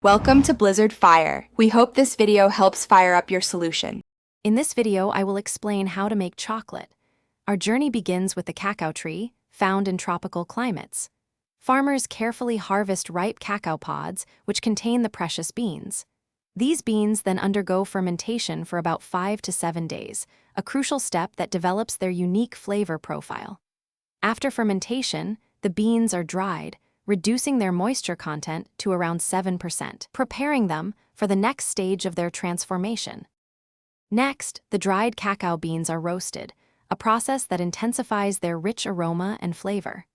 Welcome to Blizzard Fire. We hope this video helps fire up your solution. In this video, I will explain how to make chocolate. Our journey begins with the cacao tree, found in tropical climates. Farmers carefully harvest ripe cacao pods, which contain the precious beans. These beans then undergo fermentation for about 5 to 7 days, a crucial step that develops their unique flavor profile. After fermentation, the beans are dried, reducing their moisture content to around 7%, preparing them for the next stage of their transformation. Next, the dried cacao beans are roasted, a process that intensifies their rich aroma and flavor.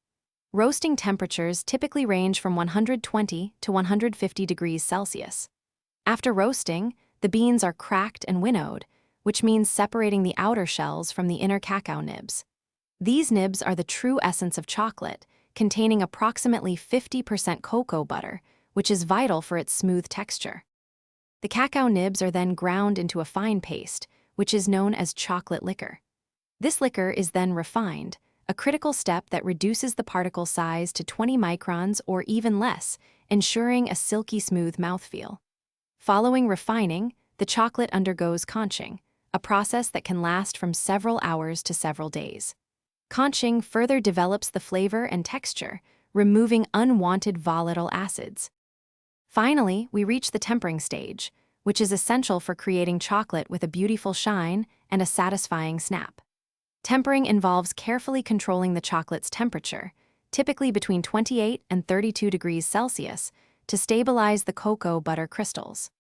Roasting temperatures typically range from 120 to 150 degrees Celsius. After roasting, the beans are cracked and winnowed, which means separating the outer shells from the inner cacao nibs. These nibs are the true essence of chocolate, containing approximately 50% cocoa butter, which is vital for its smooth texture. The cacao nibs are then ground into a fine paste, which is known as chocolate liquor. This liquor is then refined, a critical step that reduces the particle size to 20 microns or even less, ensuring a silky smooth mouthfeel. Following refining, the chocolate undergoes conching, a process that can last from several hours to several days. Conching further develops the flavor and texture, removing unwanted volatile acids. Finally, we reach the tempering stage, which is essential for creating chocolate with a beautiful shine and a satisfying snap. Tempering involves carefully controlling the chocolate's temperature, typically between 28 and 32 degrees Celsius, to stabilize the cocoa butter crystals.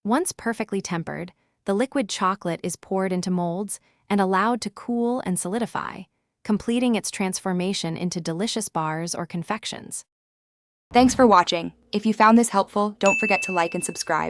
Once perfectly tempered, the liquid chocolate is poured into molds and allowed to cool and solidify, completing its transformation into delicious bars or confections. Thanks for watching. If you found this helpful, don't forget to like and subscribe.